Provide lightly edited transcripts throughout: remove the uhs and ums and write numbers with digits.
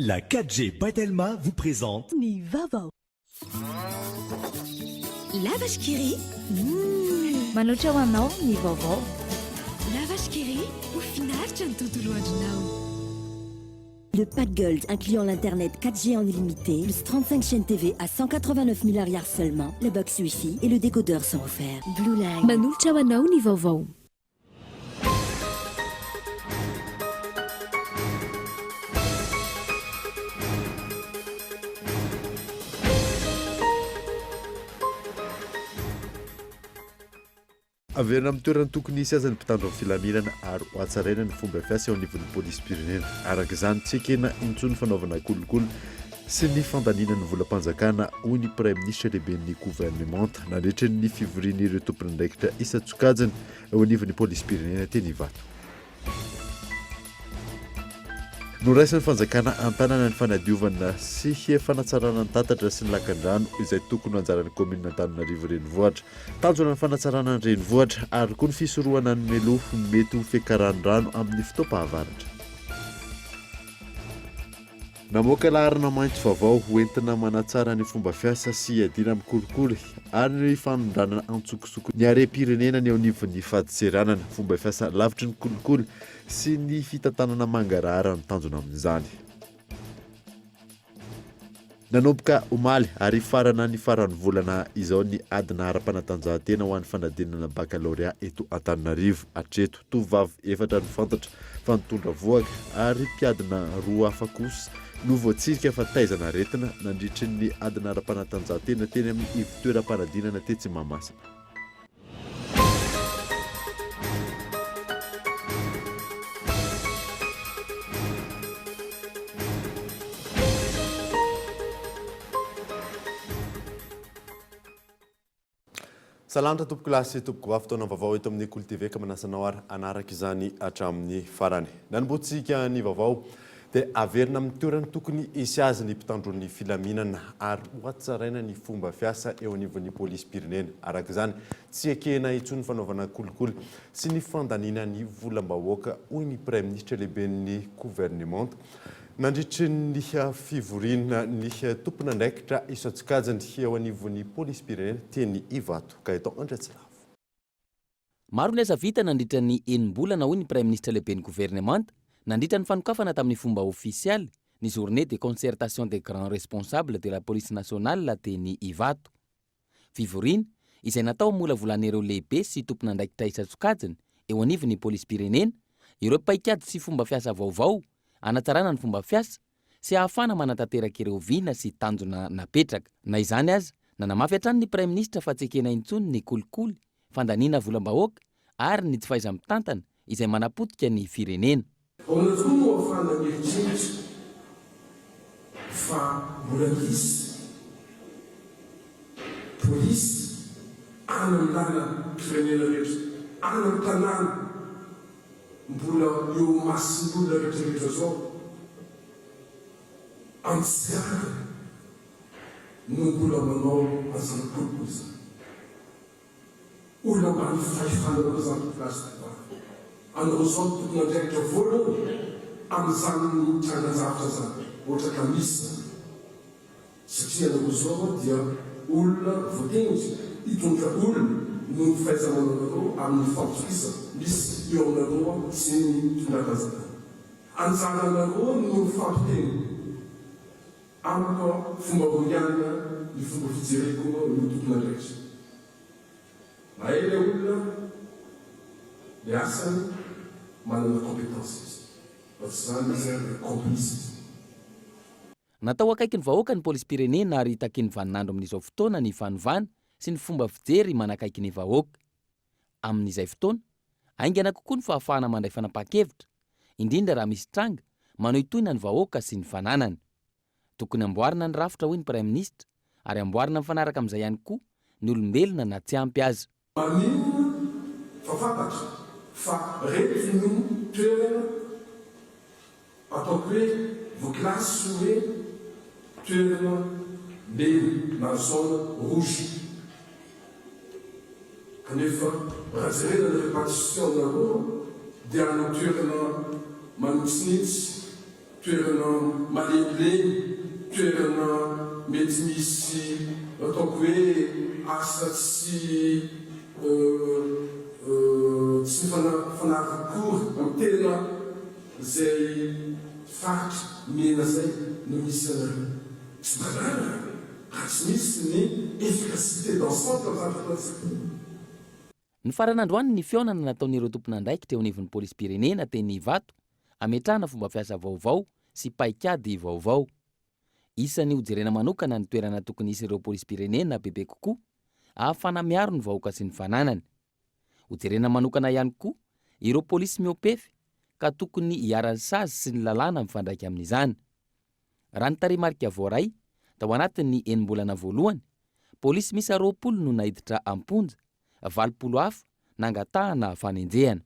La 4G Batelma vous présente Ni vavao. Lavash Kiri. Manoatra ho anao ny vaovao. Lavash Kiri, au final, tu as tout le Le pack Gold incluant l'internet 4G en illimité, plus 35 chaînes TV à 189 milliards seulement, le box Wi-Fi et le décodeur sont offerts. Blue Line. Manolotra ho anao ny vaovao. Averina amin'ny toerana tokony hisy aza ny mpitandro amin'ny filaminana ary ho hatsaraina ny fomba fiasa eo anivon'ny polisy-pirenena. Araka izany tsy ekena intsony fanaovana kolokolo sy ny fandaniana ny volam-panjakana hoy ny prime ministre lehiben'ny gouvernemanta nandritra ny fivorian'ireo tompon'andraikitra isan-tsokajiny eo anivon'ny polisy-pirenena teny Ivato. Noraisan'ny fanjakana antanana ny fanadiovana sy fanatsarana ny tatatra sy ny lakan-drano izay tokony anjaran'ny komina Antananarivo renivohitra. Tanjona ny fanatsarana ny renivohitra ary koa ny fisorohana ny meloa mety ho fiakaran-drano amin'ny fotoam-pahavaratra. Namoaka laharana maitso vaovao hoentina manatsara ny fomba fiasa sy adina amin'ny kolikoly ary ny fanondranana antsokosoko ny harem-pirenena ny eo anivon'ny fahadiseranana, fomba fiasa lavitry ny kolikoly sy ny fitantanana mangarahara ny tanjona amin'izany. Nanomboka omaly ary farana ny faran'ny volana izao ny adina ara-panatanjahantena ho an'ny fanadinana baccalauréat eto Antananarivo. Hatreto tovovavy 4 no fantatra fa nitondra voaka ary mpiadina 2 hafa kosa no voatsirika fa taizana aretina nandritry ny adina ara-panatanjahantena teny amin'ny ivon-toeram-panadinana teny Tsimbamasina. Salamatra tompoko lasy tompoko vavy fotoana vaovao eto amin'ny Kolo TV ka manasanao ary anaraka izany hatramin'ny farany. Nanomboantsika ny vaovao dia averina amin'ny toerana tokony hisy azy ny mpitandron'ny filaminana ary ho hatsaraina ny fomba fiasa eo anivon'ny polisy-pirenena. Araka izany tsy ekena intsony fanaovana kolikoly sy ny fandaniana ny volam-bahoaka hoy ny prime ministre lehiben'ny gouvernemanta nandritry ny fivoriana ny tompon'andraikitra isan-tsokajiny eo anivon'ny polisy-pirenena teny Ivato ka eto Andratsilavo. Maro ny asa vita nandritra ny enim-bolana hoy ny prime ministre lehiben'ny gouvernemanta nandritra ny fanokafana tamin'ny fomba ofisialy ny journée de concertation des grands responsables de la police nationale teny Ivato. Fivoriana izay natao mola volan'ireo lehibe sy tompon'andraikitra isan-tsokajiny eo anivon'ny polisy-pirenena, ireo paikady sy fomba fiasa vaovao anatsarana ny fomba fiasa sy ahafana manatanteraka ireo vina sy tanjona napetraka. Na izany aza, nanamafy hatrany ny prime ministre fa tsy ekena intsony ny kolikoly, fandaniana volam-bahoaka ary ny tsy fahaiza-mitantana izay manapotika ny firenena. Onatokoa no ahafana mieritreritra fa mbola misy polisy any amin'ny làlana firenena rehetra, any amin'ny tanàna mbola eo masin'olona rehetrarehetra zao antsiaka no mbola manao azany kolikoly zany. Olona mba ny fahifanana zany plasy anao zao tokony andraikitra voalohany amin'izany tranazavitra zany ohatra ka misy zany satria anao zao dia olona voategnitra hitondra olona no ny fahaiza-manao amin'ny fampitokisa misy eo aminareo sy ny tondran-kazakana. Anjaranareo no fampiteny amiko fomba voianina ny fomba fijereko no tokony andraikitra. Mahay olona le asany manana compétence izy. Zany izy complice. Natao akaiky ny vahoaka ny polisy-pirenena ary taky ny vaninandro amin'izao fotoana ny fanovana sy ny fomba fijery manakaiky ny vahoaka. Amin'izay fotoana, aingana kokoa ny fahafahana mandray fanapa-kevitra, indrindra raha misy tranga, manohitoina ny vahoaka sy ny fananany. Tokony amboarina ny rafitra hoy ny prime ministre ary amboarina mifanaraka amin'izay ihany koa ny olombelona na tsy ampy azy. Maninona fa fantatra fa rehetra no toerana ataoko hoe vokilasy hoe toerana mena na zone rouge. Kanefa raha jerena ny répartition nareo dia ana toerana manitsinitsy toerana malemilemy, toerana mety misy ataoko hoe asa tsy fanavikory amin'ny tena zay faritra mena zay no misy anareo. Tsy manana ka tsy misy ny efficacité d'ensemble amin'izany. Ny faran'androany ny fionana nataon'ireo tompon'andraikitra eo anivon'ny polisy-pirenena teny Ivato ametrahana fomba fiasa vaovao sy paikady vaovao. Isan'ny hojerena manokana ny toerana tokony isy ireo polisy-pirenena bebe kokoa ahafana miaro ny vahoaka sy ny fananany. Hojerena manokana ihany koa ireo polisy miopefy ka tokony hiarany sazy sy ny lalàna mifandraika amin'izany. Raha ny tarehimarika voaray da ao anatin'ny enim-bolana voalohany, polisy misy 20 no nahiditra amponja, 20 hafa nangatahana fanenjehana.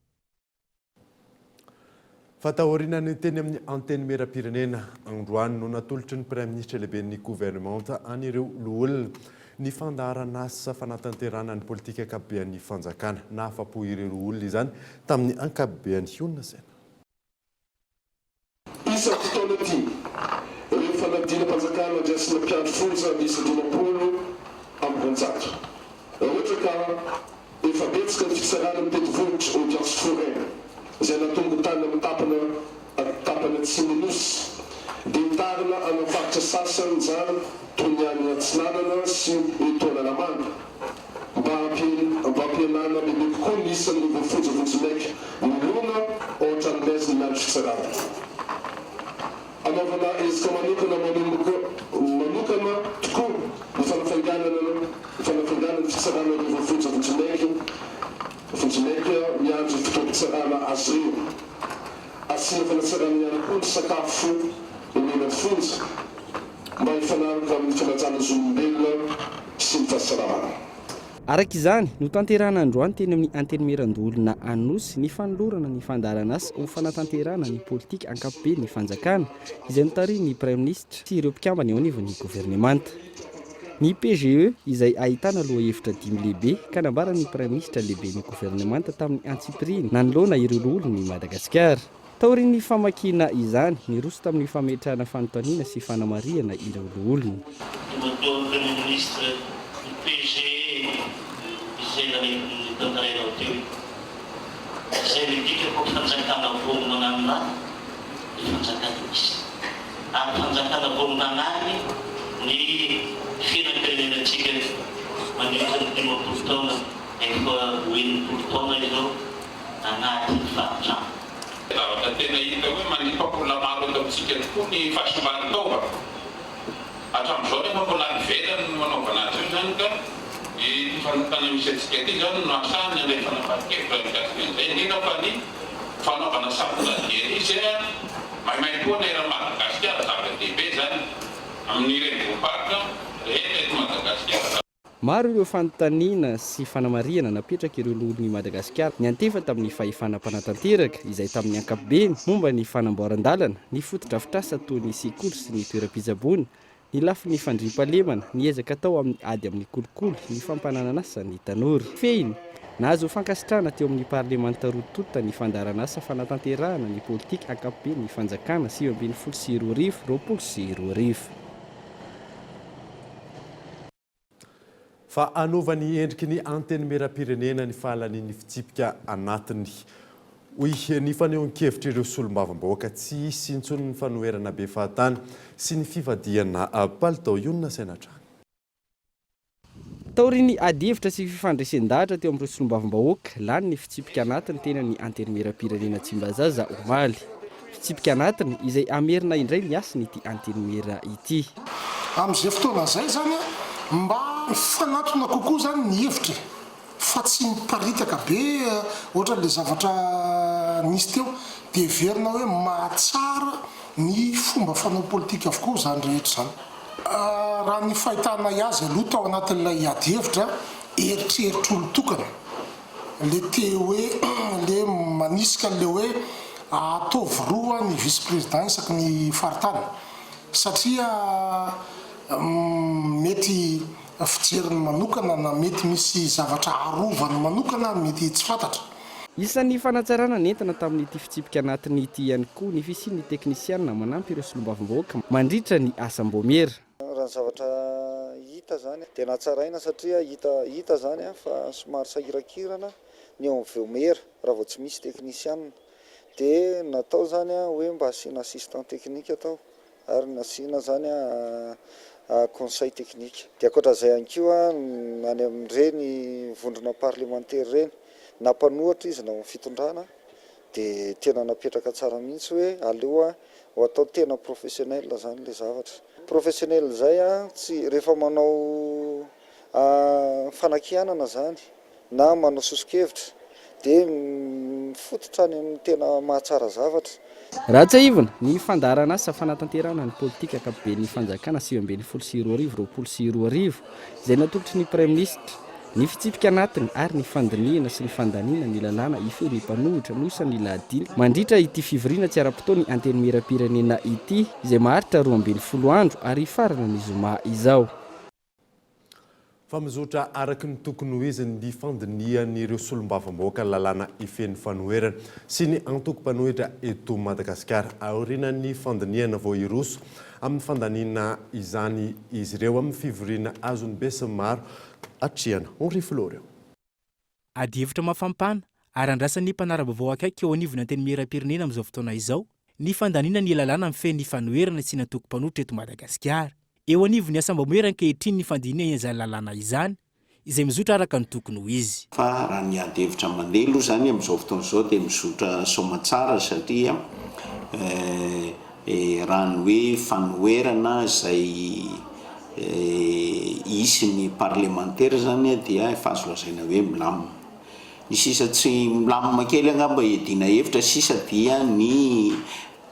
Fatahorinany teny amin'ny anteny meram-pirenena androany no natolotry ny Prime Ministre lehibe ny gouvernement an'ireo loholona ny fandaharana asa fanatanterana ny politika ankabean'ny fanjakana na afapo ireo olona izany tamin'ny ankabean'ny Hiona Sena. Isa fotoana ity rehefa nadina mpanjakana andrasina mpiandro fonja misy 20 amponjato. Ohatra ka efa betsaka ny fisarana mipetivohitra audience foraine izay natongo tany amin'ny tapana Tsiminosy dia tarina amin'ny faritra sasany izany toy ny any Antsinanana sy Toanalamanga mba hampihenana bebe kokoa ny isan'ny voafonjavonjy maika milona ohatra ny maizy ny miandro fisarana. Anaovana ezaka manokana tokoa ny fanafainganana ny fisarana ny voafonjavonjy maika miandro fotoam-pisarana azy io. Asiana fanasarana ihany koa ny sakafo emena fonja mba hifanaraka amin'ny fanajana zolombelona sy ny fahasalamana. Araka izany no tanterana androany teny amin'ny antenimiran-dolona Anosy ny fanolorana ny fandaharana asa ho fanatanterana ny politika ankapobeny ny fanjakana izay notarihy ny Prime Ministre sy ireo mpikambana eo anivon'ny gouvernemanta. Ny PGE izay ahitana loha hevitra 5 lehibe ka nambaran'ny Prime Ministre lehibe ny gouvernemanta tamin'ny Antsipriny nanoloana ireo loholon'ny Madagasikara. Taorin'ny famakina izany niroso tamin'ny fametrahana fanontaniana sy fanamariana ireo loholony. Fianakavianantsika mandritra ny 20 taona efa hoenina taona izao anaty fahatrano. Zavatra tena hita hoe manimpa-bola maro eto amintsika tokoa ny fahasimbany-taova. Hatramin'izao rehefa mbola nivelany no anaovana azy io zany ka ny fanotana misy antsika ity zany no asany andrefana fatikevitra mikasika an'izay indrindra fa ny fanaovana sampoladieny izy maimay koa nera Madagasikara zava-dehibe zany amin'ny renivohim-paritra. Maro ireo fanontaniana sy fanamariana napetraka ireo loholon'ny Madagasikara ny antefa tamin'ny fahefanam-panatanteraka izay tamin'ny ankapobeny momba ny fanamboaran-dalana, ny fotodrafitrasa toy ny sekoly sy ny toeram-pitsaboana, ny lafiny fandriam-pahalemana, ny ezaka atao amin'ny ady amin'ny kolikoly, ny fampananana asa ny tanora. Fehiny nahazo fankasitrahana teo amin'ny parlemanta rotota ny fandaharana asa fanatanterahana ny politika ankapobeny ny fanjakana 2022. Fa anaovany endriky ny anteny meram-pirenena ny fahalan'ny fitsipika anatiny. Hoy ny fanehoan-kevitra ireo solombavam-bahoaka tsy hisy intsony ny fanoherana be fahatany sy ny fivadiana palitao Hiona Senatrano. Taorin'ny adihevitra sy fifandraisan-dahatra teo amin'ireo solombavam-bahoaka lany ny fitsipika anatiny tena ny anteny meram-pirenena Tsimbazaza omaly. Fitsipika anatiny izay amerina indray ny asiny ity anteny mera ity. Amin'izay fotoana izay zany mba fanatona kokoa zany ny hevitra fa tsy miparitaka be ohatra le zavatra nisy teo dia verina hoe mahatsara ny fomba fanao politika avokoa zany rehetra zany. Raha ny fahitana azy aloha tao anatin'ilay adihevitra eritreritr-olon-tokana le te hoe le manisika le hoe ataovy roa ny vice-président isaky ny faritany satria mety fijeriny manokana na mety misy zavatra arovany manokana mety tsy fantatra. Isan'ny fanatsarana nentana tamin'ity fitsipika anatiny ity ihany koa ny fisian'ny teknisianina manampy ireo solombavambahoaka mandritra ny asam-boamera. Raha ny zavatra hita zany dia natsaraina satria hita zany fa somary sahirakirana ny eo amin'ny voamera raha vao tsy misy teknisianina. Dia natao zany hoe mba asiana assistant technique atao ary nasiana zany conseil technique. Dia ankoatran'izay ihany koa any amin'ireny vondrona parlementaire reny na mpanohatra izy na amin'ny fitondrana dia tena napetraka tsara mihitsy hoe aleoa ho atao tena professionnel zany le zavatra. Professionnel zay tsy rehefa manao fanakianana zany na manao sosokevitra dia mifototra any amin'ny tena mahatsara zavatra. Raha tsy aivana ny fandarana asa fanatanterana ny politika ankapobeny fanjakana 7/2022 izay natolotry ny Prime Ministre ny fitsipika anatiny ary ny fandiniana sy ny fandaniana ny lalàna ifehy ny mpanohitra nosa ny lahadiny mandritra ity fivoriana tsy ara-potoany antenimieram-pirenena ity izay maharitra 12 andro ary farana ny zoma izao. Fa mizotra araky ny tokony ho izy ny fandinian'ireo solombavambahoaka lalàna ifehy ny fanoherana sy ny antoko-panohitra eto Madagasikara aorianan'ny fandiniana vao iroso amin'ny fandaniana izany izy ireo amin'ny fivoriana azony besinimaro atriana Henri Floreo. Adihevitra mafampana ary andrasan'ny mpanara-baovao akaiky eo anivony antenimieram-pirenena amin'izao fotoana izao ny fandaniana ny lalàna amin'ny fehy ny fanoherana sy ny antoko-panohitra eto Madagasikara. Eo anivony asam-bamoera ankehitriny ny fandiniana izany lalàna izany izay mizotra araka ny tokony ho izy. Fa raha ny adihevitra mandeha aloha zany amin'izao fotoana izao dia mizotra somatsara satria raha ny hoe fanoherana izay isy ny parlementaire zany dia efa azo lazaina hoe milamina. Ny sisa tsy milamina kely angamba edina hevitra sisa dia ny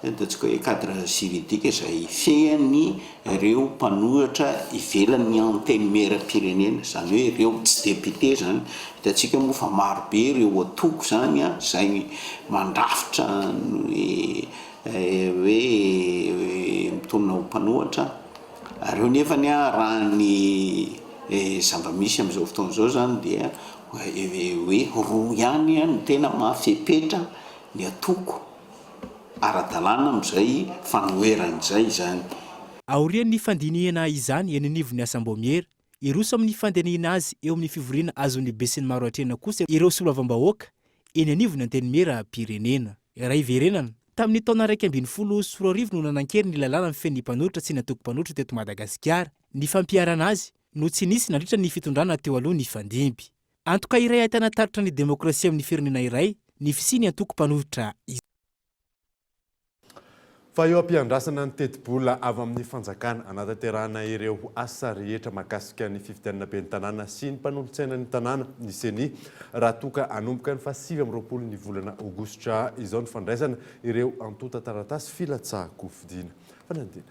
ataontsika hoe cadre juridique izay fehany ireo mpanohitra ivelan'ny antenimieram-pirenena zany hoe ireo tsy député zany. Hitantsika moa fa marobe ireo atoko zany izay mandrafitra hoe mitonona ho mpanohitra. Areo nefany raha ny zava-misy amin'izao fotoana izao zany dia hoe roa ihany no tena mahafepetra ny atoko ara-dalàna amin'izay fanoheran'izay zany. Aorian'ny fandiniana izany eny anivon'ny asam-boamera iroso amin'ny fandiniana azy eo amin'ny fivoriana azon'ny besinimaro atrena kosa ireo solombavambahoaka eny anivon'ny antenimieram-pirenena. Raha iverenana tamin'ny taona 2014 no nanan-kery ny lalàna amin'ny fehy mpanohitra sy ny antoko-panohitra teto Madagasikara. Ny fampiarana azy no tsy nisy nandritra ny fitondrana teo aloha ny fandimby. Antoka iray ahitana taritra ny demokrasia amin'ny firenena iray ny fisiany antoko-panohitra. Fa eo ampiandrasana ny teti-bola avy amin'ny fanjakana anatanterahana ireo asa rehetra mahakasika ny fifidianana ben'ny tanàna sy ny mpanolontsaina ny tanàna ny CENI raha toka hanomboka ny 7 ny volana Aogositra izao ny fandraisana ireo antota taratasy filatsahako fidiana. Fanandina.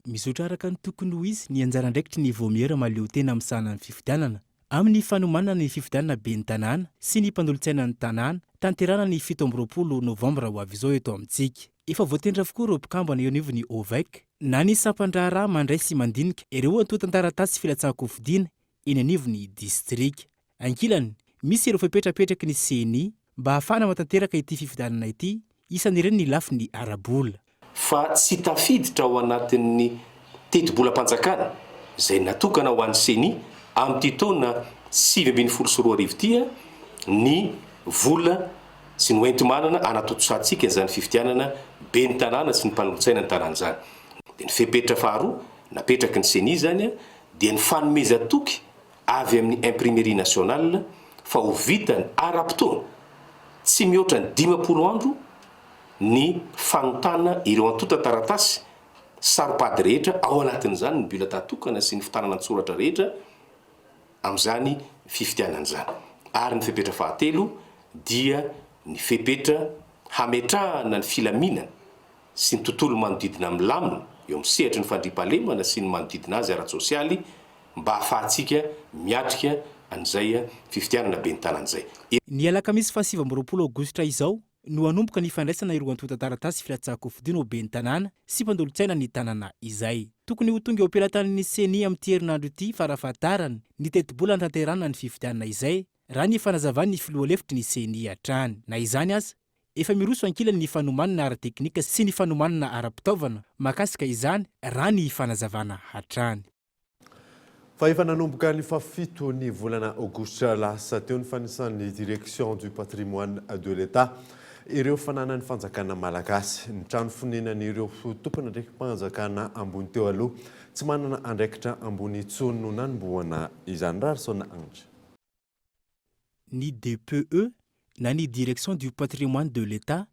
Mizotra araka ny tokony ho izy ny anjara andraikitry ny voamera maleo tena amin'ny sahana ny fifidianana amin'ny fanomanana ny fifidianana ben'ny tanàna sy ny mpanolontsaina ny tanàna tanterana ny 7 Novambra ho avy izao eto amintsika. Efa voatendra avokoa ireo mpikambana eo anivon'ny OVEC na ny sampan-draharaha mandray sy mandinika ireo antota-taratasy filatsahako fidiana eny anivon'ny distrika. Ankilany misy ireo fipetrapetraky ny CENI mba ahafahana matanteraka ity fifidianana ity isan'ireny ny lafy ny arabola. Fa tsy tafiditra ao anatin'ny teti-bolam-panjakana izay natokana ho an'ny CENI amin'ity taona 2022 ity ny vola sy ny oentomanana anatotosantsika izany fifidianana ben'ny tanàna sy ny mpanolontsaina ny tanàna zany. Dia ny fepetra faharoa napetraky ny CENI zany dia ny fanomezan-toky avy amin'ny imprimerie nationale fa ho vitany ara-potoana tsy mihoatra ny 50 andro ny fanotana ireo antota taratasy saropady rehetra ao anatin'izany ny bulletin tokana sy ny fitanana an-tsoratra rehetra amin'izany fifidianana zany. Ary ny fepetra fahatelo dia ny fepetra hametrahana ny filaminana sy ny tontolo manodidina milamina eo amin'ny sehatra ny fandriampahalemana sy ny manodidina azy ara-tsosialy mba ahafahantsika miatrika an'izay fifidianana ben'ny tanàna izay. Ny alakamisy 7 Aogositra izao no hanomboka ny fandraisana ireo antota-taratasy filatsahako fidiana ho ben'ny tanàna sy mpanolontsaina ny tanàna izay. Tokony ho tonga eo am-pelatanan'ny CENI amin'ity herinandro ity farafahatarany ny teti-bola tanterahana ny fifidianana izay raha ny fanazavany ny filohalefitry ny seni hatrany na izany aza efa miroso ankilany ny fanomanana ara-teknika sy ny fanomanana ara-pitaovana makasika izany raha ny fanazavana hatrany. Fa efa nanomboka ny fafito ny volana aogositra lasa teo ny fanisan'ny direction du patrimoine de l'État ireo fananany fanjakana malagasy ny trano fonenan'ireo tompona ndraiky mpanjakana ambony teo aloha tsy manana andraikitra ambony itsony no nanomboana izany Rarsona Ange. Ny DPE na ny direction du patrimoine de l'État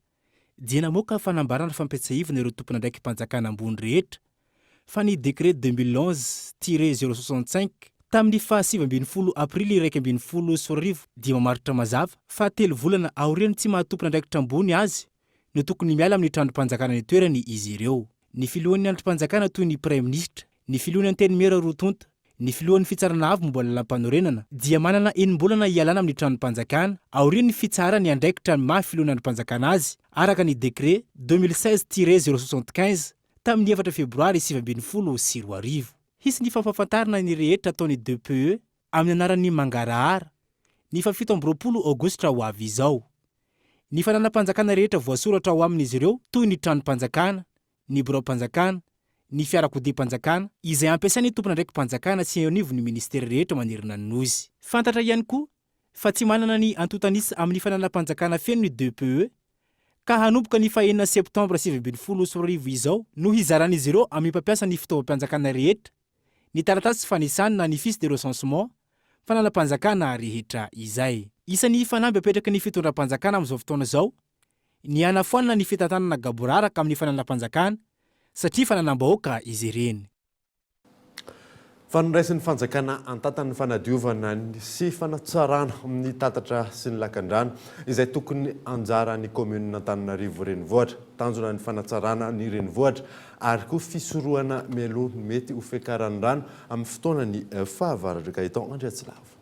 dia namoaka fanambarana fampiatsahivana ireo tompona ndraiky mpanjakana ambony rehetra fa ny décret 2011-065 tamin'ny fa 7 aprily 2012 dia mamaritra mazava fa 3 volana aoriany tsy mahatompona ndraikitra ambony azy no tokony miala amin'ny trandrom-panjakana ny toerany izy ireo. Ny filohan'ny androm-panjakana toy ny Premier Ministre, ny filohan'ny Antenimera Rotonta, ny filohan'ny fitsarana avy momba lalam-panorenana dia manana enim-bolana ialana amin'ny trandrom-panjakana aoriany fitsara ny andraikitra maha filohan'ny androm-panjakana azy araka ny décret 2016-075 tamin'ny 4 febroary 2012. Hisy ny fampafantarana ny rehetra ataon'ny DPE amin'ny anaran'ny mangarahara ny fa 17 aogositra ho avy izao. Ny fananam-panjakana rehetra voasoratra ao amin'izy ireo toy ny trano-panjakana, ny birao-panjakana, ny fiarakodia-panjakana izay ampiasain'ny tompona ndraiky mpanjakana sy eo anivon'ny ministera rehetra manerina ny nozy. Fantatra ihany koa fa tsy manana ny antotanisa amin'ny fananam-panjakana feno ny DPE ka hanomboka ny 9 septambra 2012 izao no hizaran'izy ireo amin'ny mpampiasa ny fitaovam-panjakana rehetra ny taratasy fanisany na ny fiche de recensement fananam-panjakana rehetra izay. Isan'ny fanamby apetraka ny fitondram-panjakana amin'izao fotoana izao ny anafoanana ny fitantanana gaboraraka amin'ny fananam-panjakana satria fananam-bahoaka izy ireny. Fanondraisin'ny fanjakana antatan'ny fanadiovana sy fanatsarana amin'ny tatatra sy ny lakandrano izay tokony anjara ny commune Antananarivo renivohitra tanjona ny fanatsarana ny renivohitra ary koa fisorohana melo mety ho fiakaran'ny rano amin'ny fotoanany fahavaratra Gaëtan Andriatsilavo.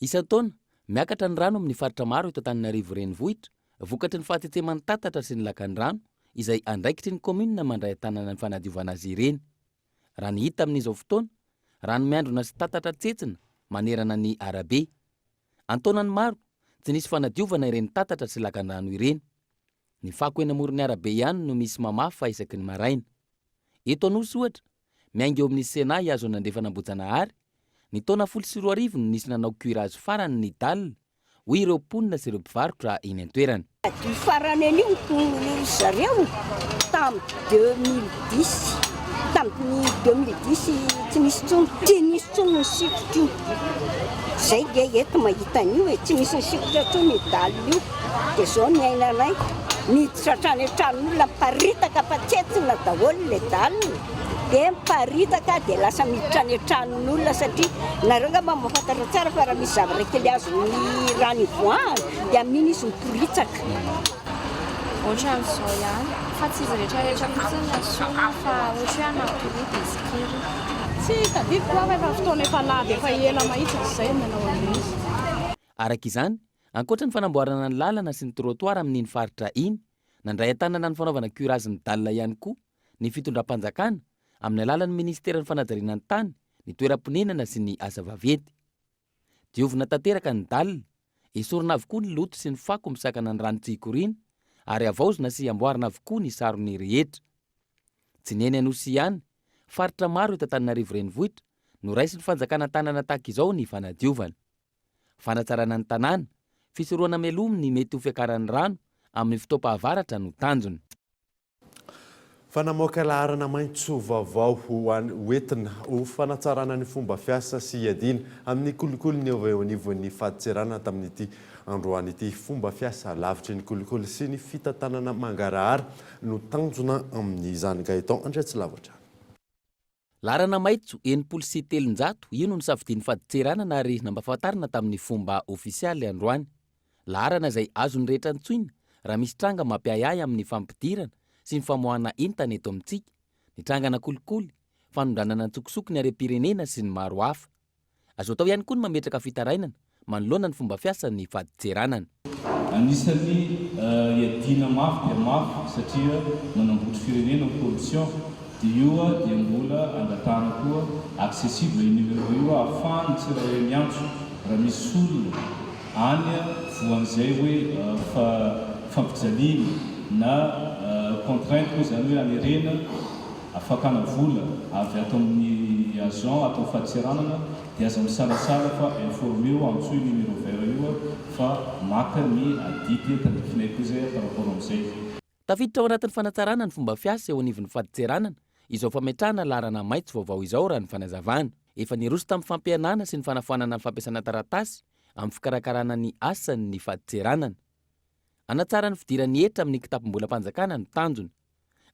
Isan-taona miakatra ny rano amin'ny faritra maro eto Antananarivo renivohitra vokatry ny fahatetseman'ny tatatra sy ny lakandrano izay andraikitry ny commune mandray tanana ny fanadiovana azy ireny. Raha ny hita amin'izao fotoana, rano miandrona sy tatatra tsetsina manerana ny arabe. Antaonany maro, tsy nisy fanadiovana ireny tatatra sy lakandrano ireny. Ny fako eny amoron'ny arabe ihany no misy mamafa fa isaky ny maraina. Eto Anosy ohatra, miainga eo amin'ny Sénat azo nandrefa nambojanahary, ny taona 2014 no nisy nanao curage farany ny dalina, hoy ireo mponina sy ireo mpivarotra eny an-toerana. Farany anio zareo tamin'ny 2010. Tamin'ny 2010 tsy nisy tsony ny sikotra zay dia eto mahita an'io hoe tsy nisy ny sikotra tsony ny dalina io dia zao ny ainanay miditra hatrany an-tranon'olona miparitaka fa tsetsina daholo le dalina dia miparitaka dia lasa miditra any an-tranon'olona satria nareo ngamba mahafantatra tsara fa raha misy zavatra kely azony rano ivoahana dia amin'iny izy miporitsaka. Ohatra amin'izao ihany fa tsy izy rehetrarehetra fotsiny asona fa ohatra hoe anapority izy kely. Tsy tadidiko fa efa fotoana efa lava efa ela mahitsy izay manao an'izy. Araka izany, ankoatra ny fanamboarana ny lalana sy ny trottoir amin'iny faritra iny, nandray an-tanana ny fanaovana curage ny dalina ihany koa ny fitondram-panjakana amin'ny alalan'ny ministeran'ny fanajariana ny tany, ny toeram-ponenana sy ny asa vaventy. Diovina tanteraka ny dalina, esorina avokoa ny loto sy ny fako misakana ny rano tsy hikoriana ary avaozina sy amboarina avokoa ny sarony rehetra. Tsy ny eny Anosy ihany, faritra maro eto Antananarivo renivohitra no raisin'ny fanjakana tanana tahaka izao ny fanadiovana. Fanatsarana ny tanàna, fisorohana melomy ny mety ho fiakaran'ny rano amin'ny fotoam-pahavaratra no tanjony. Fanamoaka laharana maitso vaovao hoentina ho fanatsarana ny fomba fiasa sy hiadiana amin'ny kolikoly ny eo anivon'ny faditserana tamin'ity androany ity fomba fiasa lavitry ny kolikoly sy ny fitantanana mangarahara no tanjona amin'izany Gaëtan Andriatsilavo. Laharana maitso 700 io no nisafidian'ny faditserana ary nampahafantarina tamin'ny fomba ofisialy androany. Laharana izay azony rehetra antsoina raha misy tranga mampiayay amin'ny fampidirana sy ny famoahana entana eto amintsika, ny trangana kolikoly, fanondranana tsokosoko ny harem-pirenena sy ny maro hafa. Azo atao ihany koa ny mametraka fitarainana manoloana ny fomba fiasa ny faditseranana. Anisan'ny iadiana mafy dia mafy satria manamboatra firenena ny corruption dia io dia mbola angatahana koa accessible io numéro io ahafahany tsirairay miantso raha misy olona any voan'izay hoe fampijaliana na contrainte koa zany hoe anerena afakana vola avy ato amin'ny agent atao fahatseranana dia aza misalasala fa informé eo antsoy numéro vert io fa maka ny adity tandrifinay koa zay par rapport amin'izay. Tafiditra ao anatin'ny fanatsarana ny fomba fiasa eo anivon'ny fahatseranana izao fametrahana larana maitso vaovao izao raha ny fanazavana. Efa niroso tamin'ny fampianana sy ny fanafoanana ny fampiasana taratasy amin'ny fikarakarana ny asan'ny fahatseranana. Anatsara ny fidiran'ny hetra amin'ny kitapom-bolam-panjakana ny tanjony.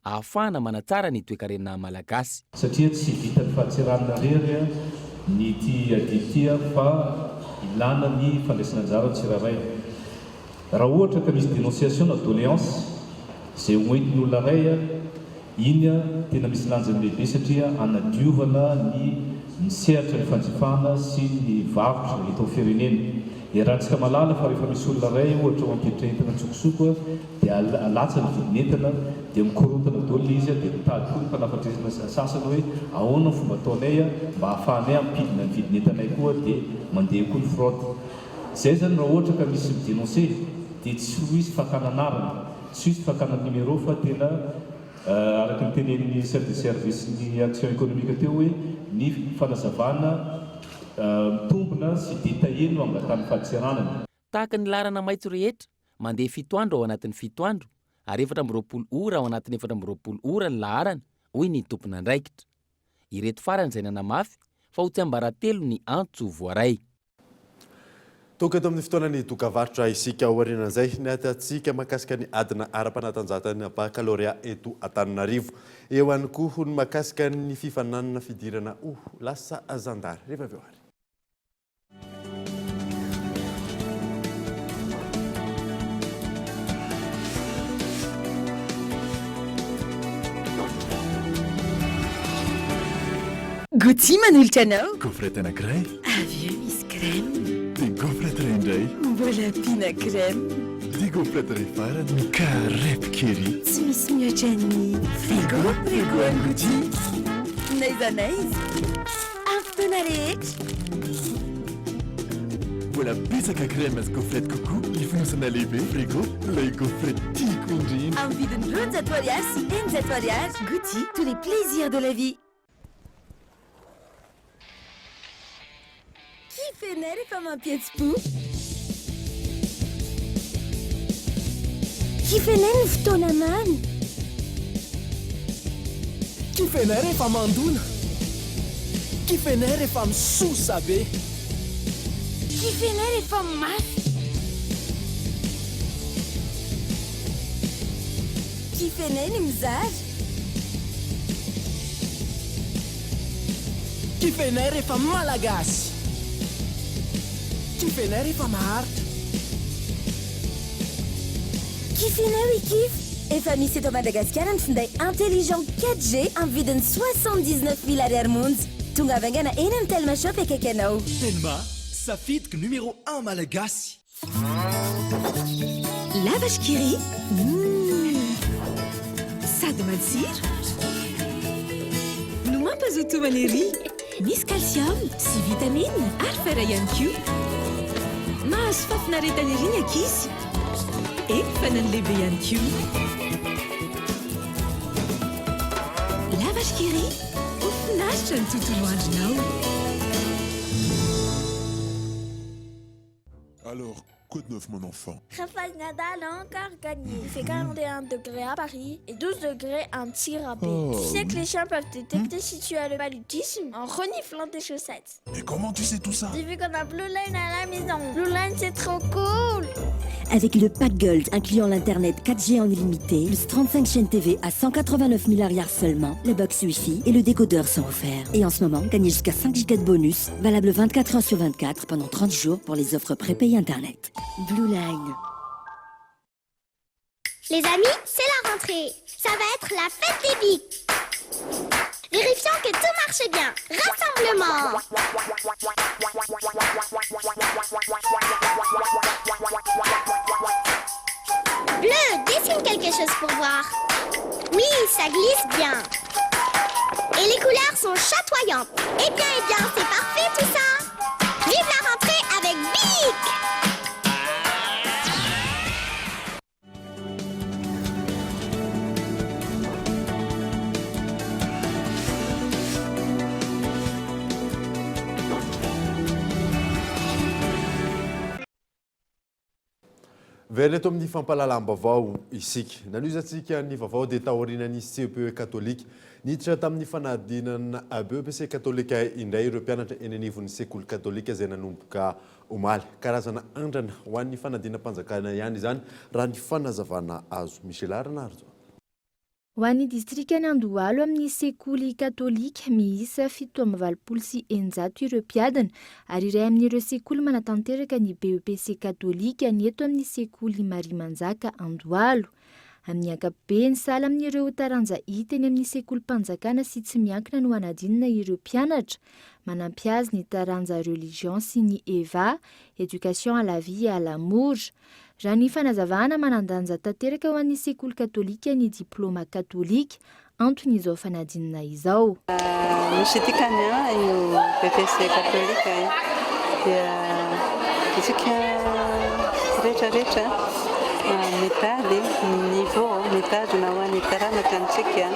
Ahafahana manatsara ny toe-karenina malagasy. Satria tsy vita ny fahatseranana rery ny ty aditia fa ilana ny fandraisana anjara tsiraray. Raha ohatra ka misy dénonciation na doléance izay hoentin'ny olona ray iny tena misy lanjany lehibe satria anadiovana ny misehatra ny fanjifana sy ny varotra eto firenena. Iarahantsika malala fa rehefa misy olona ray ohatra ho ankehitrina entana tsokosoko dia alatsa ny vidin'entana dia mikorotana daholo izy dia mitady koa ny mpanafatresana sasany hoe ahoana ny fomba ataonay mba hahafahanay ampidina ny vidin'entanay koa dia mandeha koa ny fraude. Izay zany raha ohatra ka misy midénoncé dia tsy ho izy fakananarana, tsy ho izy fakana numéro fa tena araka ny tenen'ny chef de service ny action économique teo hoe ny fanazavana mitombona sy détaillé no angatany fahatseranana. Tahaka ny larana maitso rehetra mandeha 7 andro ao anatin'ny 7 andro ary 420 ora ao anatin'ny 420 ora ny laharana hoy ny tompona andraikitra. Ireto farany izay nanamafy fa ho tsy ambaratelo ny antso voaray. Toka eto amin'ny fotoanany dokavarotra isika aorianan'izay ny atatsika mahakasika ny adina ara-panatanjahantany baccalauréat eto Antananarivo. Eo ihany koa ny mahakasika ny fifananana fidirana lasa azandary. Rehefa avy eo ary. Gouty manolotra anao? Gaufrette anankiray. Avy eo misy crème. Dia gaufrette iray indray. Mbola ampiana crème. Dia gaufrette iray farany mikarepy kely. Tsy misy mihoatra ny frigo any Gouty. Naiza naiza. Amin'ny fotoana rehetra. Mbola betsaka crème sy gaufrette coco ifonosana lehibe frigo ilay gaufrette tiako indrindra. Amin'ny vidiny 20 ariary sy 20 ariary. Gouty, tous les plaisirs de la vie. Kifenay rehefa mampihetsi-po. Kifenay ny fotoana mamy. Kifenay rehefa mandona. Kifenay rehefa misosa be. Kifenay rehefa mafy. Kifenay ny mizary. Kifenay rehefa malagasy. Kifenay rehefa maharitra. Kifenay oui kif. Efa misy eto Madagasikara ny finday intelligent 4G amin'ny vidiny 79 000 ariary monja. Tonga avaingana eny amin'ny Telma Shop akaiky anao. Telma, safidiky numéro 1 malagasy. Lavage Kiri. Sady matsiro no mampazoto homana. Misy calcium sy vitamine ary fer ihany koa. Mahazo fafinaretana ery ny ankizy. Efa na ny lehibe ihany koa. Lavage Kiri, ho finaritra ny tontolo andronao. Alors, quoi de neuf mon enfant? Rafael Nadal a encore gagné. Il fait 41 degrés à Paris et 12 degrés en tir à paix. Oh. Tu sais que les chiens peuvent détecter si tu as le paludisme en reniflant tes chaussettes. Mais comment tu sais tout ça? J'ai vu qu'on a Blue Line à la maison. Blue Line, c'est trop cool. Avec le pack Gold incluant l'internet 4G en illimité, plus 35 chaînes TV à 189 000 arrières seulement, les box Wi-Fi et le décodeur sont offerts. Et en ce moment, gagnez jusqu'à 5 Go de bonus, valable 24 heures sur 24 pendant 30 jours pour les offres prépayées internet. Blue Line. Les amis, c'est la rentrée. Ça va être la fête des bics. Vérifions que tout marche bien. Rassemblement. Bleu, dessine quelque chose pour voir. Oui, ça glisse bien. Et les couleurs sont chatoyantes. Eh bien, c'est parfait tout ça. Vive la rentrée avec Bic. Very eto amin'ny fampalalam-baovao isika nanozatsika ny vaovao dia tahorinan'ny CPE katolika niditra tamin'ny fanadinana BEPC katolika indray ireo mpianatra eny anivon'ny sekoly katolika izay nanomboka omaly karazana andrana ho an'ny fanadinam-panjakana ihany izany raha ny fanazavana azo Michel Aranardo. Ho an'ny distrikany Andohalo amin'ny sekoly katolika miisa 720 sy 100 ireo mpiadana ary iray amin'ireo sekoly manatanteraka ny BEPC katolika ny eto amin'ny sekoly Mariamanjaka Andohalo. Amin'ny ankapobeny sahala amin'ireo taranja hita eny amin'ny sekoly mpanjakana sy tsy miankina no hanadinina ireo mpianatra. Manampy azy ny taranja religion sy ny EVA, éducation à la vie et à l'amour. Raha ny fanazavana manandanja tanteraka ho an'ny sekoly katolika ny diplôma katolika antony izao fanadinina izao. Misy dikany io BEPC katolika dia isika rehetrarehetra mitady niveau mitadina ho an'ny taranaka antsika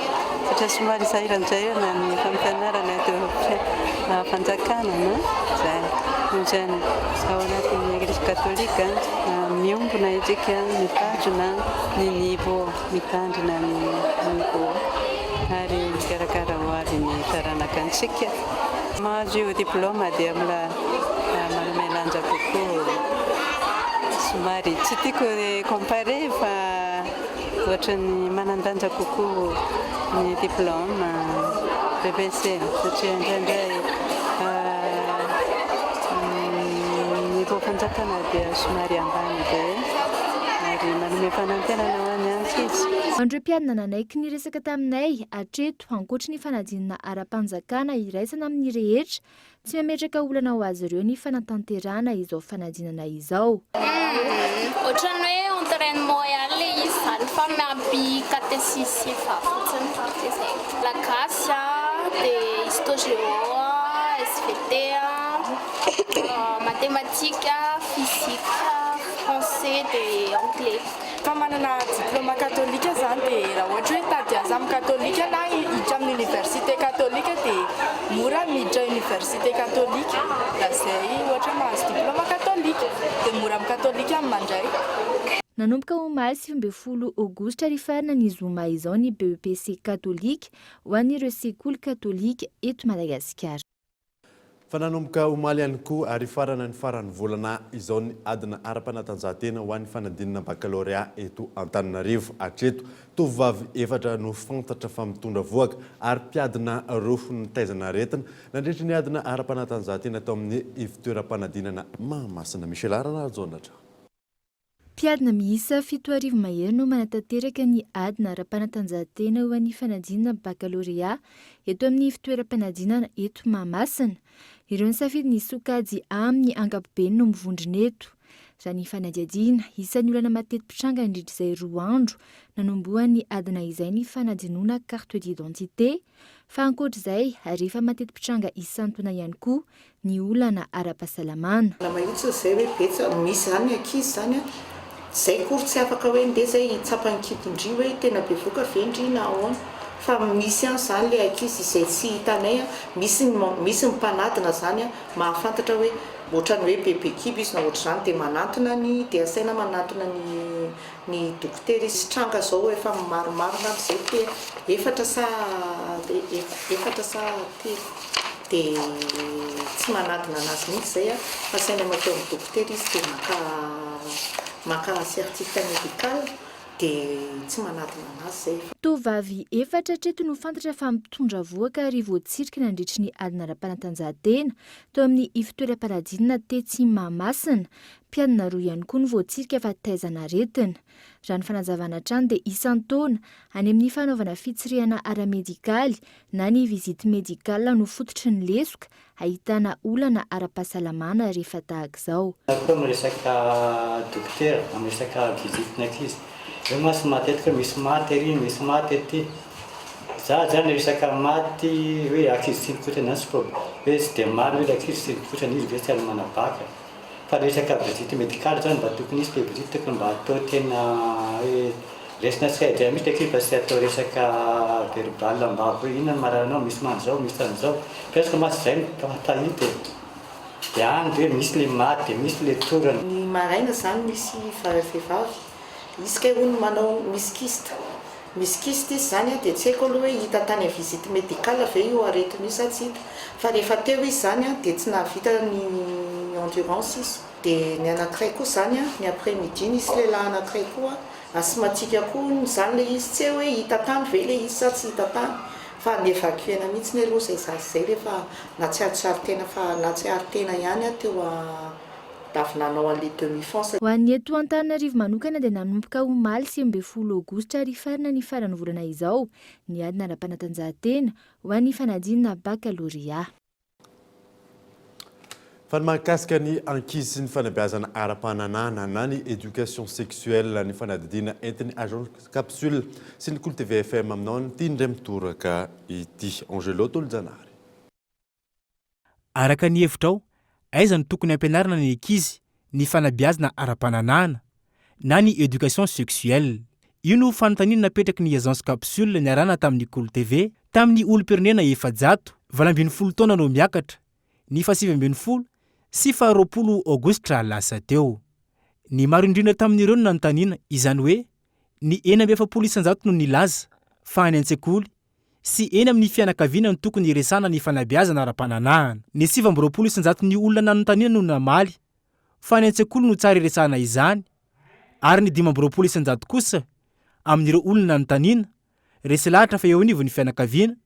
satria somary sahiranjairana ny fampianarana teo fanjakana zay zany ao anatin'ny eglise katolika miombona isika mitadina ny niveau mitandrina ny niveau ary mikarakara ho avy ny taranaka antsika mahazo io diplôma dia mbola manome lanja kokoa somary tsy tiako compare fa ohatran'ny manandanja kokoa ny diplôma BEPC satria indraindray niveau fanjakana dia somary ambany be ary manome fanantenana ho an'ny ankizy. Andreo mpiadana nanaiky ny resaka taminay hatreto ankoatra ny fanadinana ara-panjakana iraisana amin'ny rehetra tsy mametraka olana ho azy ireo ny fanatanterana izao fanadinana izao. Ohatrany hoe entraînement ihany izy zany fa miampy catéchisme efa fotsiny zay. Lagasy dia histo-géo, SVT, mathématique, physique, français dia anglais. Fa manana diplôma katolika zany dia raha ohatra hoe tady aza amin'ny katolika na hiditra amin'ny université katolika dia mora miditra université katolika raha izay ohatra mahazo diplôma katolika dia mora amin'ny katolika amin'ny mandray. Nanomboka omaly 20 aogositra rifarina ny zoma izao ny BEPC katolika ho an'ireo sekoly katolika eto Madagasikara. Fa nanomboka omaly ihany koa ary farana ny farany volana izao ny adina ara-panatanjahantena ho an'ny fanadinana baccalauréat eto Antananarivo hatreto tovovavy efatra no fantatra fa mitondra voaka ary mpiadina roa ny taizana aretina nandritra ny adina ara-panatanjahantena tao amin'ny fitoeram-panadinana Mahamasina. Michel Aranardo zonatra. Mpiadina miisa 7,000 mahery no manatanteraka ny adina ara-panatanjahantena ho an'ny fanadinana baccalauréat eto amin'ny fitoeram-panadinana eto Mahamasina. Ireo ny safidy ny sokajy amin'ny ankapobeny no mivondrona eto. Raha ny fanadihadiana isan'ny olana mateti-pitranga indrindra izay 2 andro nanombohan'ny adina izay ny fanadinoana carte d'identité fa ankoatr'izay rehefa mateti-pitranga isan-taona ihany koa ny olana ara-pahasalamana. Mahitsy zay hoe betsa misy zany ankizy zany zay kory tsy afaka hoe ndeha zay tsapany kitondry hoe tena be voka vendry na ahoana fa misy ihany zany le ankizy izay tsy hitanay misy mpanadina zany mahafantatra hoe ohatrany hoe bebe kiby izy na ohatra zany dia manantona ny dia asaina manantona ny dokotera izy tranga zao efa maromaro na amin'izay te efatra sa telo dia tsy manadina anazy mihitsy zay fa asaina mateo amin'ny dokotera izy dia maka certificat médical dia tsy manadina anazy zay. Tovovavy efatra hatreto no fantatra fa mitondra voaka ary voatsirika nandritra ny adina ara-panatanjahantena tao amin'ny fitoeram-panadinana tetsy Mahamasina. Mpiadina roa ihany koa no voatsirika fa taizana aretina. Raha ny fanazavana hatrany dia isan-taona any amin'ny fanaovana fitsirihana ara-medikaly na ny vizity medikala no fototry ny lesoka ahitana olana ara-pahasalamana rehefa tahaka izao. Amin'ny resaka dokotera, amin'ny resaka vizitina ankizy. Io masy matetika misy maty ery, misy maty ety. Za zany resaka maty hoe ankizy tsy nikotrana sy problème. Hoe tsy dia maro hoe ankizy tsy nikotrana izy ve tsy ary manabaka. fa resaka visite médicale zany mba tokony isy le visite tokony mba atao tena hoe lesina saidra misy le fa sy atao resaka verbal mba hoe inona ny maranao misy man'izao misy an'izao presque masy zay tahita dia any hoe misy le maty misy le torana. Ny maraina zany misy vehivavy izy ka hono manao miskiste izy zany dia tsy haiko aloha hoe hita tany amin'ny visite médicale ve io aretiny io sa tsy hita fa rehefa teo izy zany dia tsy nahavita ny endurance izy dia ny anankiray koa zany ny après midi nisy lehilahy anankiray koa asthmatique koa zany le izy tsy hoe hita tany ve le izy sa tsy hita tany fa ny évacuena mihitsy ny aloha zay zasy zay rehefa na tsy aritsaritena fa na tsy aritena ihany teo davinanao an'le demi-fond. Ho an'ny eto Antananarivo manokana dia nanomboka omaly 10 aogositra rifarina ny farany volana izao ny adina ara-panatanjahantena ho an'ny fanadinana baccalauréat. Fa ny mahakasika ny ankizy sy ny fanabeazana ara-pananana na ny éducation sexuelle ny fanadidina entin'ny agence capsule sy ny Cool TV FM aminao ny tindray mitoraka ity Angelo Toljanary. Araka ny hevitrao, aiza ny tokony ampianarana ny ankizy ny fanabeazana ara-pananana na ny éducation sexuelle. Io no fanontaniana napetraky ny agence capsule niarana tamin'ny Cool TV tamin'ny olom-pirenena 720 taona no miakatra ny 720 sy 20 aogositra lasa teo. Ny maro indrindra tamin'ireo no nanontaniana izany hoe ny 970 no nilaza fa any an-tsekoly sy eny amin'ny fianakaviana no tokony iresana ny fanabeazana ara-pananana. Ny 970 ny olona nanontaniana no namaly fa any an-tsekoly no tsara iresana izany ary ny 570 kosa amin'ireo olona nanontaniana resy lahatra fa eo anivon'ny fianakaviana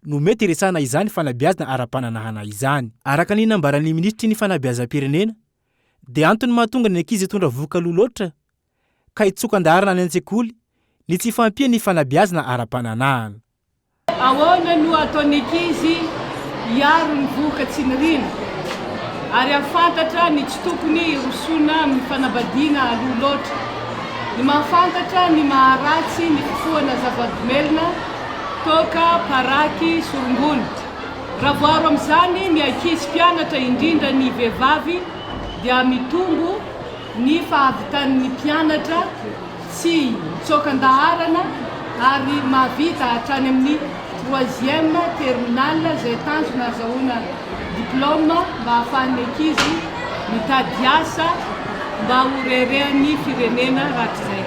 no mety iresana izany fanabeazana ara-pananahana izany. Araka ny nambaran'ny ministry ny fanabeazam-pirenena dia antony mahatonga ny ankizy hitondra vokaloha loatra ka hitsokan-daharana any an-tsekoly ny tsy fampia ny fanabeazana ara-pananahana. Ahoana no ataon'ny ankizy hiaro ny vokatsy ny rina ary afantatra ny tsy tokony rosona amin'ny fanabadiana aloha loatra, ny mahafantatra ny maharatsy ny fifohana zava-domelona toka paraky sorongony. Raha voaro amin'izany ny ankizy mpianatra indrindra ny vehivavy dia mitombo ny fahavitan'ny mpianatra tsy mitsokan-daharana ary mahavita hatrany amin'ny 3e terminal zay tanjona azahoana diplôme mba ahafahan'ny ankizy mitady asa mba horeren'ny firenena rahatrizay.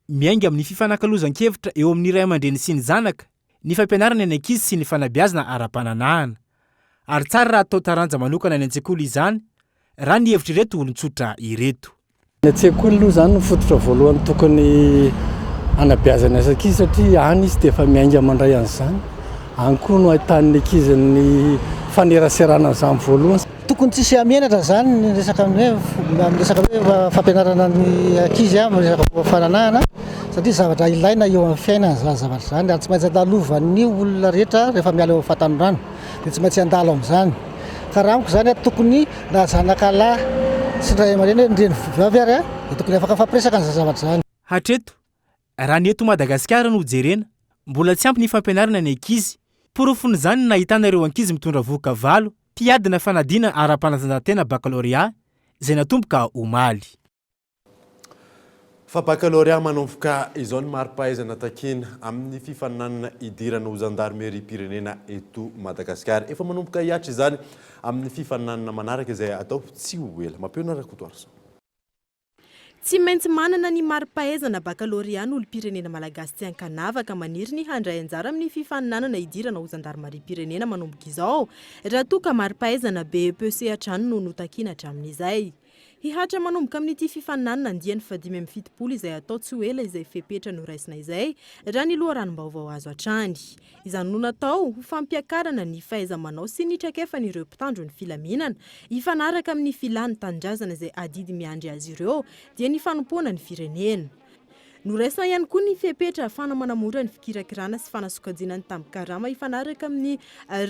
Miainga amin'ny fifanankalozan-kevitra eo amin'ny ray aman-dreny sy ny zanaka ny fampianarana ny ankizy sy ny fanabeazana ara-pananahana. Ary tsara raha atao taranja manokana ny an-tsekoly izany raha ny hevitra ireto olon-tsotra ireto. Ny an-tsekoly aloha zany no fototra voalohany tokony anabeazana ny ankizy satria any izy dia efa miainga mandray an'izany. Any koa no ahitan'ny ankizy ny faneraserana an'izany voalohany. Tokony tsisy amianatra zany ny resaka hoe fampianarana ny ankizy amin'ny resaka fananahana satria zavatra ilaina eo amin'ny fiainana zany zavatra zany ary tsy maintsy andalovan'ny olona rehetra rehefa miala eo fatanyrano dia tsy maintsy andalo amin'izany. Ka raha amiko zany tokony na zanaka lahy sy ray aman-dreny hoe ndreny vavy ary dia tokony afaka fampiresaka an'izay zavatra zany. Hatreto, raha ny eto Madagasikara no jerena, mbola tsy ampy ny fampianarana ny ankizy. Porofony zany nahitana ireo ankizy mitondra voka valo mpiadina fanadina ara-panatanjahantena baccalauréat zay natomboka omaly. Fa baccalauréat manomboka izao ny mari-pahaizana takina amin'ny fifaninanana idirana ho zandarmerie-pirenena eto Madagasikara. Efa manomboka hiatra izany amin'ny fifaninanana manaraka izay atao tsy ho ela. Mampiona rakotoarso. Tsy maintsy manana ny mari-pahaizana baccalauréat ny olom-pirenena malagasy tsy ankanavaka maniry ny handray anjara amin'ny fifaninanana idirana ho zandarmerie-pirenena manomboka izao raha toa ka mari-pahaizana BEPC hatrany no notakiana hatramin'izay. Hihatra manomboka amin'ity fifaninanana andiany 570 izay atao tsy ho ela izay fepetra no raisina izay raha ny loharanom-baovao azo hatrany. Izany no natao ho fampiakarana ny fahaiza-manao sy ny traikefan'ireo mpitandro ny filaminana hifanaraka amin'ny filany tanindrazana izay adidy miandry azy ireo dia ny fanompoana ny firenena. Noraisina ihany koa ny fepetra ahafana manamora ny fikirakirana sy fanasokajina ny tambin-karama ifanaraka amin'ny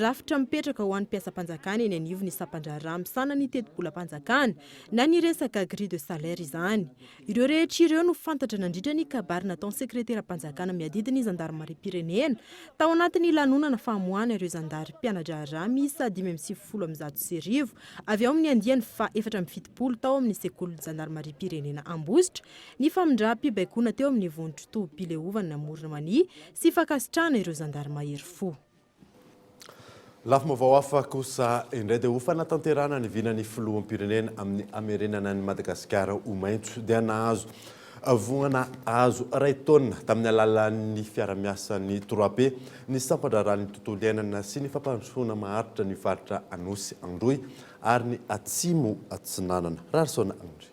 rafitra mipetraka ho an'ny mpiasam-panjakana eny anivon'ny sampandra misana ny teti-bolam-panjakana na ny resaka grille de salaire izany. Ireo rehetra ireo no fantatra nandritra ny kabary nataon'ny sekretera-panjakana miadidiny ny zandarmarim-pirenena tao anatin'ny lanonana famoahana ireo zandary mpianatra miisa 570 avy ao amin'ny andiany fa 470 tao amin'ny sekoly zandarmarim-pirenena Ambositra ny famindram-pibaikona teo amin'ny vondro Tobileovana namorona mani sy fakasitrana ireo zandarmahery fo. Lafo hafa kosa indray dia ho fanatanterana ny vinany filoham-pirenena amin'ny hamerenana ny Madagasikara ho maitso dia nahazo voana azo ray taona tamin'ny alalan'ny fiara-miasan'ny 3P ny sampandraran'ny tontolo iainana sy ny fampandrosoana maharitra ny faritra Anosy Androy ary ny Atsimo Atsinanana. Rarsona Andry.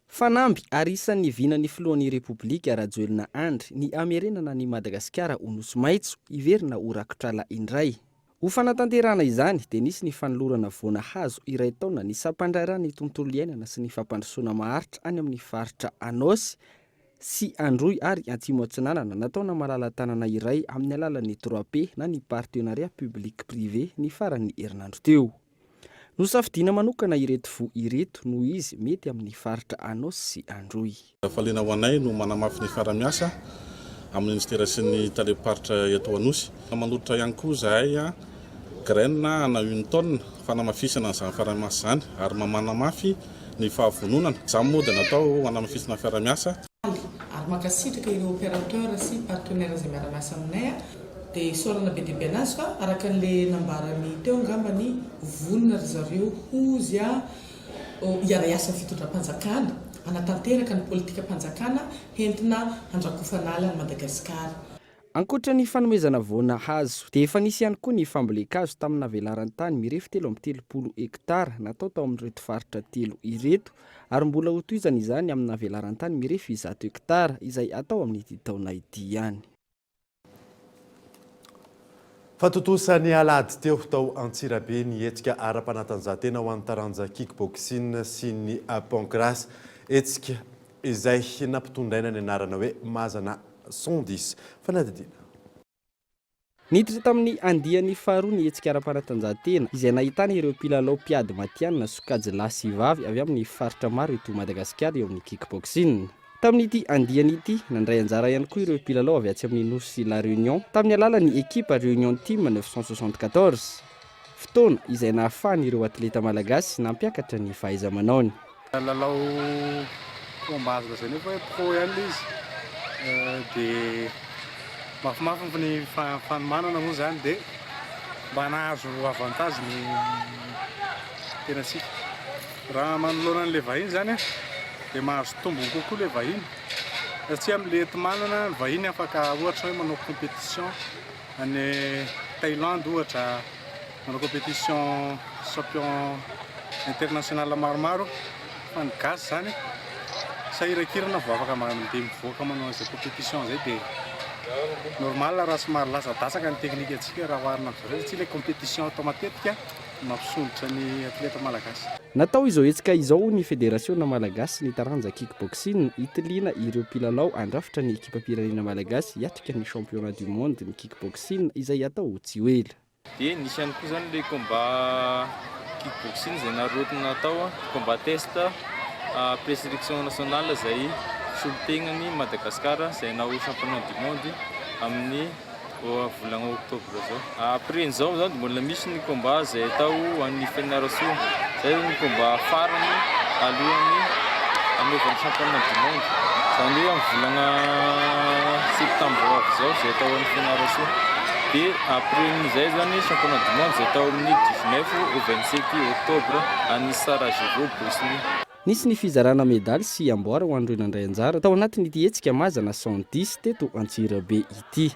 Fanamby ary isan'ny vinany filohan'ny Repoblika Rajoelina Andry ny hamerenana ny Madagasikara ho nosy maitso iverina ho rakotrala indray. Ho fanatanterana izany dia nisy ny fanolorana voana hazo iray taona ny sampandraran'ny tontolo iainana sy ny fampandrosoana maharitra any amin'ny faritra Anosy sy Androy ary Atsimo Atsinanana nataona malala-tanana iray amin'ny alalan'ny 3P na ny partenariat public privé ny faran'ny herinandro teo. Nosafidina manokana ireto fo ireto no izy mety amin'ny faritra Anosy sy Androy. Falena ho anay no manamafy ny faramiasa amin'ny ministera sy ny taleparitra eto Anosy. Manolotra ihany koa zahay graine ana 1 tonne fanamafisana izany faramiasa izany ary mamanamafy ny fahavononana. Izany moa dia natao hanamafisana faramiasa. Ary makasitraka ireo opérateur sy partenaire izay miara-miasa aminay dia sorana be dia be anazy fa araka an'ilay nambarany teo angambany vonona ry zareo hozy hiara-iasa fitondram-panjakana anatanteraka ny politika panjakana hentina handrakofanala ny Madagasikara. Ankoatra ny fanomezana voana hazo dia efa nisy ihany koa ny famboleka-hazo tamina velaran-tany mirefy 370 hektara natao tao amin'ireto faritra 3 ireto ary mbola ho toizana izany amina velaran-tany mirefy 100 hektara izay atao amin'ity taona ity ihany. Fatotosany alady teo tao Antsirabe ny hetsika ara-panatanjahantena ho an'ny taranja kickboxing sy ny pancrace hetsika izay nampitondraina ny anarana hoe Mazana 110 fanadidina. Niditra tamin'ny andiany faharoa ny hetsika ara-panatanjahantena izay nahitana ireo mpilalao mpiady matianina sokajy lahy sy vavy avy amin'ny faritra maro eto Madagasikara eo amin'ny kickboxing. Tamin'ity andiany ity nandray anjara ihany koa ireo mpilalao avy atsy amin'ny Nosy sy La Réunion tamin'ny alalan'ny ekipa Réunion Team 974. Fotoana izay nahafahan'ireo atleta malagasy nampiakatra ny fahaiza-manaony. Lalao combat zay nefa hoe pro ihany izy dia mafimafy ny fanomanana moa zany dia mba nahazo avantage ny tenatsika. Raha manoloana an'ilay vahiny zany dia mahazo tombony kokoa ilay vahiny satria amin'ilay entimanana ny vahiny afaka ohatra hoe manao compétition any Thaïlande ohatra manao compétition champion international maromaro fa ny gasy zany sahirakirana vao afaka mandeha mivoaka manao an'izay compétition zay dia normal raha somary lasadasaka ny teknika antsika raha oharina amin'izay satria ilay compétition atao matetika mampisondrotra ny atleta malagasy. Natao izao hetsika izao ny Fédération Malagasy ny taranja kickboxing hitiliana ireo mpilalao andrafitra ny ekipa-pirenena malagasy hiatrika ny championnat du monde ny kickboxing izay atao tsy ho ela. Dia nisy ihany koa zany ilay combat kickboxing izay narotina natao combat test présélection nationale izay solon-tegnany Madagasikara izay nao championnat du monde amin'ny volana octobre zao. Après izao zao mbola misy ny combat izay atao an'ny fédération. Zay ny combat farany alohan'ny anaovana championnat du monde. Izany hoe amin'ny volana septembre avy zao izay atao an'ny fédération. Dia après izay zany championnat du monde izay atao amin'ny 19 au 27 octobre any Sarajevo, Bosnie. Nisy ny fizarana medaly sy amboara ho an'ireo nandray anjara tao anatin'ity hetsika Mazana 110 teto Antsirabe ity.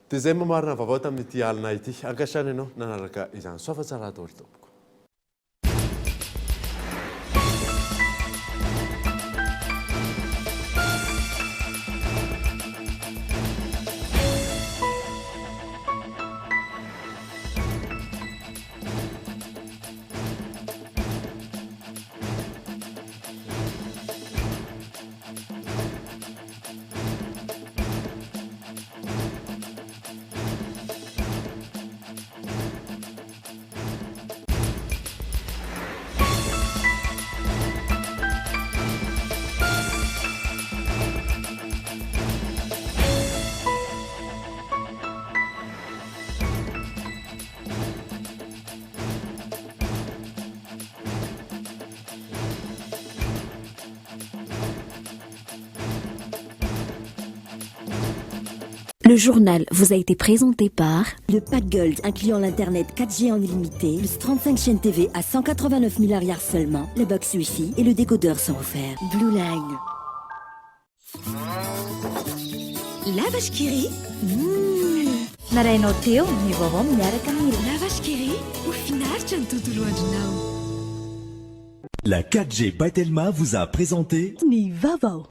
Dia izay mamarina vaovao tamin'ity alina ity ankasitrana ianao nanaraka izany soa fa tsara atao ry tompoko. Le journal vous a été présenté par le pack Gold, incluant l'internet 4G en illimité, plus 35 chaînes TV à 189 000 arrières seulement, le box Wi-Fi et le décodeur sont offerts. Blue Line. La vache qui rit. Narainao teo ny vaovao miaraka amin'ny La vache qui rit. Au finaritra ny tontolo andronao. La 4G by Telma vous a présenté Ni vaovao.